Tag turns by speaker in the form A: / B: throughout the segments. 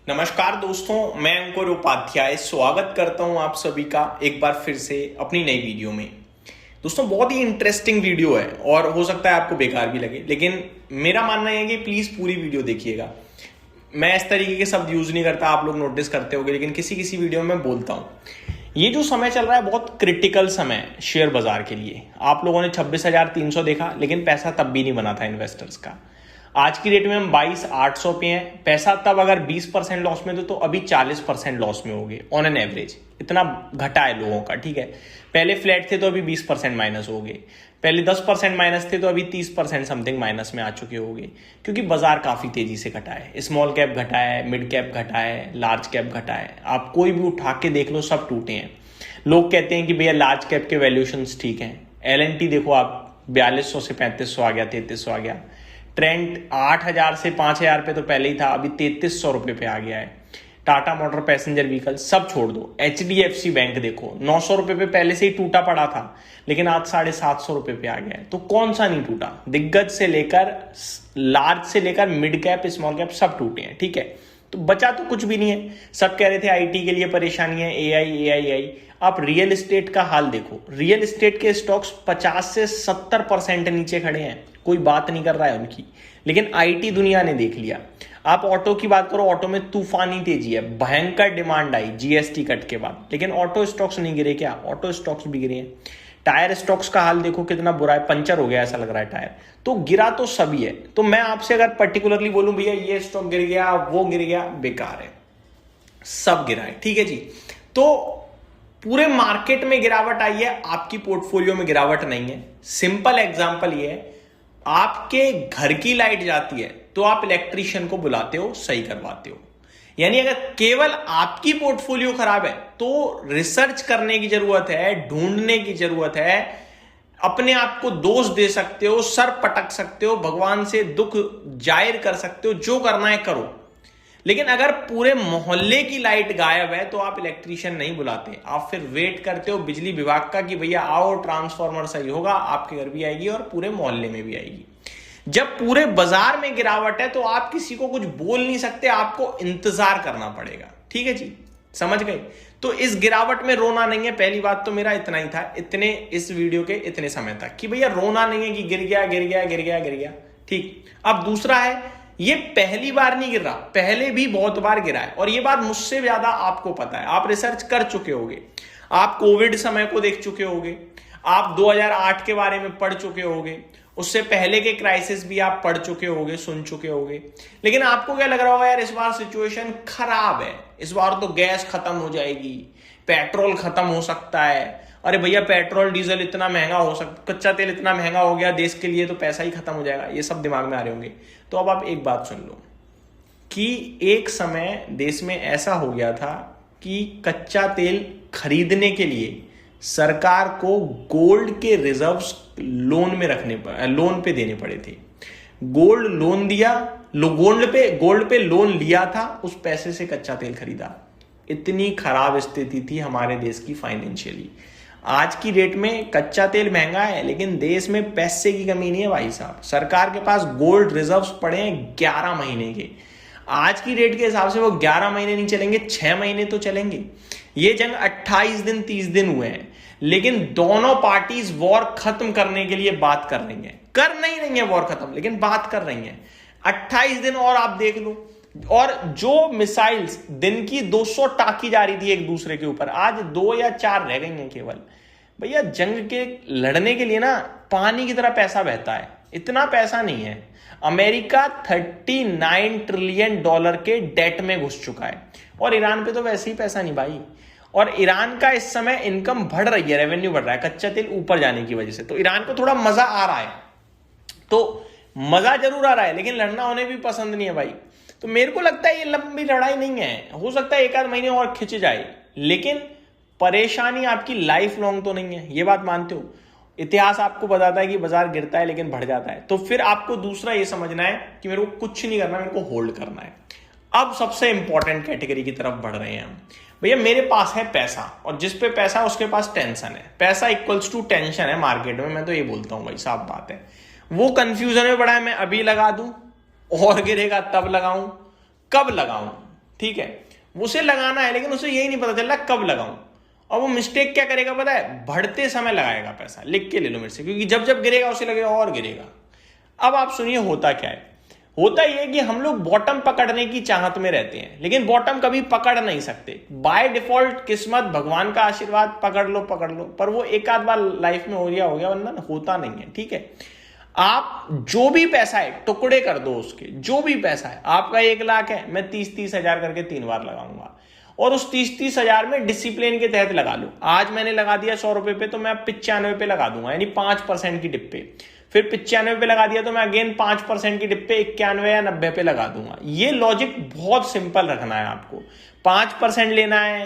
A: नमस्कार दोस्तों, मैं अंकुर उपाध्याय स्वागत करता हूं आप सभी का एक बार फिर से अपनी नई वीडियो में। दोस्तों, बहुत ही इंटरेस्टिंग वीडियो है और हो सकता है आपको बेकार भी लगे, लेकिन मेरा मानना है कि प्लीज पूरी वीडियो देखिएगा। मैं इस तरीके के शब्द यूज नहीं करता, आप लोग नोटिस करते होंगे, लेकिन किसी किसी वीडियो में बोलता हूं। ये जो समय चल रहा है बहुत क्रिटिकल समय है शेयर बाजार के लिए। आप लोगों ने 26,300 देखा, लेकिन पैसा तब भी नहीं बना था इन्वेस्टर्स का। आज की डेट में हम 22,800 पे हैं। पैसा तब अगर 20% लॉस में तो अभी 40% लॉस में हो गए ऑन एन एवरेज। इतना घटा है लोगों का, ठीक है। पहले फ्लैट थे तो अभी 20% माइनस हो गए, पहले 10% माइनस थे तो अभी 30% समथिंग माइनस में आ चुके होंगे, क्योंकि बाजार काफी तेजी से घटा है। स्मॉल कैप घटा है, मिड कैप घटा है, लार्ज कैप घटा है। आप कोई भी उठा के देख लो, सब टूटे हैं। लोग कहते हैं कि भैया लार्ज कैप के वैल्यूएशंस ठीक हैं। LNT देखो आप, 4200 से 3500 आ गया, 3300 आ गया। ट्रेंड 8,000 से 5,000 पे तो पहले ही था, अभी 3300 रुपए पे आ गया है। टाटा मोटर पैसेंजर व्हीकल सब छोड़ दो, HDFC बैंक देखो 900 रुपए पे पहले से ही टूटा पड़ा था, लेकिन आज 750 रुपए पे आ गया है। तो कौन सा नहीं टूटा? दिग्गज से लेकर लार्ज से लेकर मिड कैप, स्मॉल कैप सब टूटे हैं, ठीक है। तो बचा तो कुछ भी नहीं है। सब कह रहे थे IT के लिए परेशानी है, AI। आप रियल एस्टेट का हाल देखो, रियल एस्टेट के स्टॉक्स 50 से 70% नीचे खड़े हैं, कोई बात नहीं कर रहा है उनकी, लेकिन IT दुनिया ने देख लिया। आप ऑटो की बात करो, ऑटो में तूफानी तेजी है, भयंकर डिमांड आई GST कट के बाद, लेकिन ऑटो स्टॉक्स नहीं गिरे क्या? ऑटो स्टॉक्स भी गिरे हैं। टायर स्टॉक्स का हाल देखो कितना बुरा है, पंचर हो गया ऐसा लग रहा है टायर। तो गिरा तो सभी है। तो मैं आपसे अगर पर्टिकुलरली बोलूं भैया ये स्टॉक गिर गया, वो गिर गया, बेकार है, सब गिरा है, ठीक है जी। तो पूरे मार्केट में गिरावट आई है, आपकी पोर्टफोलियो में गिरावट नहीं है। सिंपल एग्जांपल ये है, आपके घर की लाइट जाती है तो आप इलेक्ट्रीशियन को बुलाते हो, सही करवाते हो। यानी अगर केवल आपकी पोर्टफोलियो खराब है तो रिसर्च करने की जरूरत है, ढूंढने की जरूरत है। अपने आप को दोष दे सकते हो, सर पटक सकते हो, भगवान से दुख जाहिर कर सकते हो, जो करना है करो। लेकिन अगर पूरे मोहल्ले की लाइट गायब है तो आप इलेक्ट्रीशियन नहीं बुलाते, आप फिर वेट करते हो बिजली विभाग का कि भैया आओ ट्रांसफार्मर सही होगा, आपके घर भी आएगी और पूरे मोहल्ले में भी आएगी। जब पूरे बाजार में गिरावट है तो आप किसी को कुछ बोल नहीं सकते, आपको इंतजार करना पड़ेगा, ठीक है जी, समझ गए। तो इस गिरावट में रोना नहीं है। पहली बात तो मेरा इतना ही था, इतने इस वीडियो के इतने समय तक, कि भैया रोना नहीं है कि गिर गया गिर गया गिर गया गिर गया, ठीक। अब दूसरा है, ये पहली बार नहीं गिर रहा, पहले भी बहुत बार गिरा है, और ये बात मुझसे ज्यादा आपको पता है। आप रिसर्च कर चुके होगे, आप कोविड समय को देख चुके होगे, आप 2008 के बारे में पढ़ चुके होगे, उससे पहले के क्राइसिस भी आप पढ़ चुके होगे, सुन चुके होगे। लेकिन आपको क्या लग रहा होगा, यार इस बार सिचुएशन खराब है, इस बार तो गैस खत्म हो जाएगी, पेट्रोल खत्म हो सकता है। अरे भैया पेट्रोल डीजल इतना महंगा हो सकता, कच्चा तेल इतना महंगा हो गया देश के लिए, तो पैसा ही खत्म हो जाएगा। ये सब दिमाग में आ रहे होंगे। तो अब आप एक बात सुन लो कि एक समय देश में ऐसा हो गया था कि कच्चा तेल खरीदने के लिए सरकार को गोल्ड के रिजर्व्स लोन में लोन पे देने पड़े थे। गोल्ड लोन दिया, गोल्ड पे लोन लिया था, उस पैसे से कच्चा तेल खरीदा। इतनी खराब स्थिति थी हमारे देश की फाइनेंशियली। आज की डेट में कच्चा तेल महंगा है, लेकिन देश में पैसे की कमी नहीं है भाई साहब। सरकार के पास गोल्ड रिजर्व्स पड़े हैं 11 महीने के। आज की डेट के हिसाब से वो 11 महीने नहीं चलेंगे, 6 महीने तो चलेंगे। ये जंग 28 दिन 30 दिन हुए हैं, लेकिन दोनों पार्टीज वॉर खत्म करने के लिए बात कर रही हैं। कर नहीं रही है वॉर खत्म, लेकिन बात कर रही हैं। 28 दिन और आप देख लो, और जो मिसाइल्स दिन की 200 टाकी जा रही थी एक दूसरे के ऊपर, आज 2 या 4 रह गई हैं केवल। भैया जंग के लड़ने के लिए ना पानी की तरह पैसा बहता है, इतना पैसा नहीं है। अमेरिका $39 ट्रिलियन के डेट में घुस चुका है, और ईरान पे तो वैसे ही पैसा नहीं भाई। और ईरान का इस समय इनकम बढ़ रही है, रेवेन्यू बढ़ रहा है कच्चा तेल ऊपर जाने की वजह से। तो ईरान को थोड़ा मजा आ रहा है, तो मजा जरूर आ रहा है, लेकिन लड़ना उन्हें भी पसंद नहीं है भाई। तो मेरे को लगता है ये लंबी लड़ाई नहीं है, हो सकता है 1 आध महीने और खिंच जाए, लेकिन परेशानी आपकी लाइफ लॉन्ग तो नहीं है, ये बात मानते हो। इतिहास आपको बताता है कि बाजार गिरता है लेकिन बढ़ जाता है। तो फिर आपको दूसरा ये समझना है कि मेरे को कुछ नहीं करना, मेरे को होल्ड करना है। अब सबसे इंपॉर्टेंट कैटेगरी की तरफ बढ़ रहे हैं हम। भैया मेरे पास है पैसा, और जिस पे पैसा है उसके पास टेंशन है। पैसा इक्वल्स टू टेंशन है मार्केट में, मैं तो ये बोलता हूं भाई, साफ बात है। वो कंफ्यूजन में पड़ा है, मैं अभी लगा दूं और गिरेगा तब लगाऊं, कब लगाऊं, ठीक है, उसे लगाना है लेकिन उसे यही नहीं पता चल रहा कब लगाऊं। और वो मिस्टेक क्या करेगा पता है, बढ़ते समय लगाएगा पैसा। लिख के ले लो मेरे से, क्योंकि जब जब गिरेगा उसे लगेगा और गिरेगा। अब आप सुनिए होता क्या है। होता यह है कि हम लोग बॉटम पकड़ने की चाहत में रहते हैं, लेकिन बॉटम कभी पकड़ नहीं सकते। बाय डिफॉल्ट किस्मत, भगवान का आशीर्वाद, पकड़ लो, पर वो एक आध बार लाइफ में हो गया, वरना होता नहीं है। ठीक है, आप जो भी पैसा है टुकड़े कर दो उसके। जो भी पैसा है, आपका 1 लाख है, मैं 30-30 हजार करके 3 बार लगाऊंगा, और उस 30-30 हजार में डिसिप्लिन के तहत लगा लो। आज मैंने लगा दिया 100 रुपए पे, तो मैं 95 पे लगा दूंगा, यानी 5% की डिप पे। फिर 95 पे लगा दिया तो मैं अगेन 5% की डिप पे 91 या 90 पे लगा दूंगा। ये लॉजिक बहुत सिंपल रखना है आपको। 5% लेना है,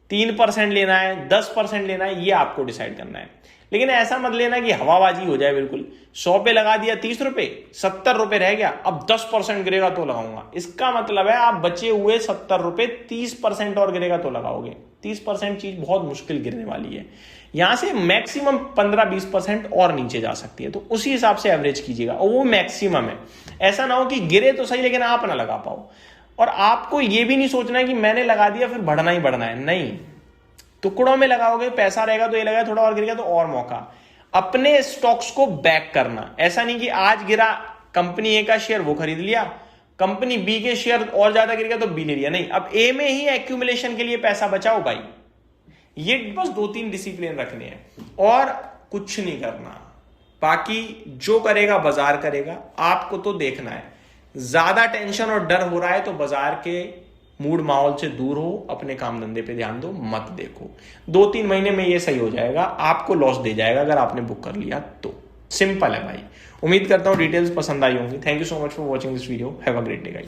A: 3% लेना है, 10% लेना है, ये आपको डिसाइड करना है। लेकिन ऐसा मत लेना कि हवाबाजी हो जाए बिल्कुल। 100 पे लगा दिया 30 रुपए, 70 रुपए रह गया, अब 10% गिरेगा तो लगाऊंगा। इसका मतलब है आप बचे हुए 70 रुपए 30% और गिरेगा तो लगाओगे। 30% चीज बहुत मुश्किल गिरने वाली है। यहां से मैक्सिमम 15-20% और नीचे जा सकती है, तो उसी हिसाब से एवरेज कीजिएगा, और वो मैक्सिमम है। ऐसा ना हो कि गिरे तो सही लेकिन आप ना लगा पाओ। और आपको यह भी नहीं सोचना है कि मैंने लगा दिया फिर बढ़ना ही बढ़ना है, नहीं। टुकड़ों में लगाओगे, पैसा रहेगा तो ये लगेगा, थोड़ा और गिरेगा तो और मौका। अपने स्टॉक्स को बैक करना। ऐसा नहीं कि आज गिरा कंपनी ए का शेयर वो खरीद लिया, कंपनी बी के शेयर और ज्यादा गिर गया तो बी ले लिया, नहीं। अब ए में ही एक्यूमुलेशन के लिए पैसा बचाओ भाई। ये बस 2-3 डिसिप्लिन रखने हैं और कुछ नहीं करना। बाकी जो करेगा बाजार करेगा, आपको तो देखना है। ज्यादा टेंशन और डर हो रहा है तो बाजार के मूड माहौल से दूर हो, अपने काम धंधे पे ध्यान दो, मत देखो। 2-3 महीने में ये सही हो जाएगा, आपको लॉस दे जाएगा अगर आपने बुक कर लिया तो। सिंपल है भाई। उम्मीद करता हूं डिटेल्स पसंद आई होंगी। Thank you so much for watching this video. Have a great day guys.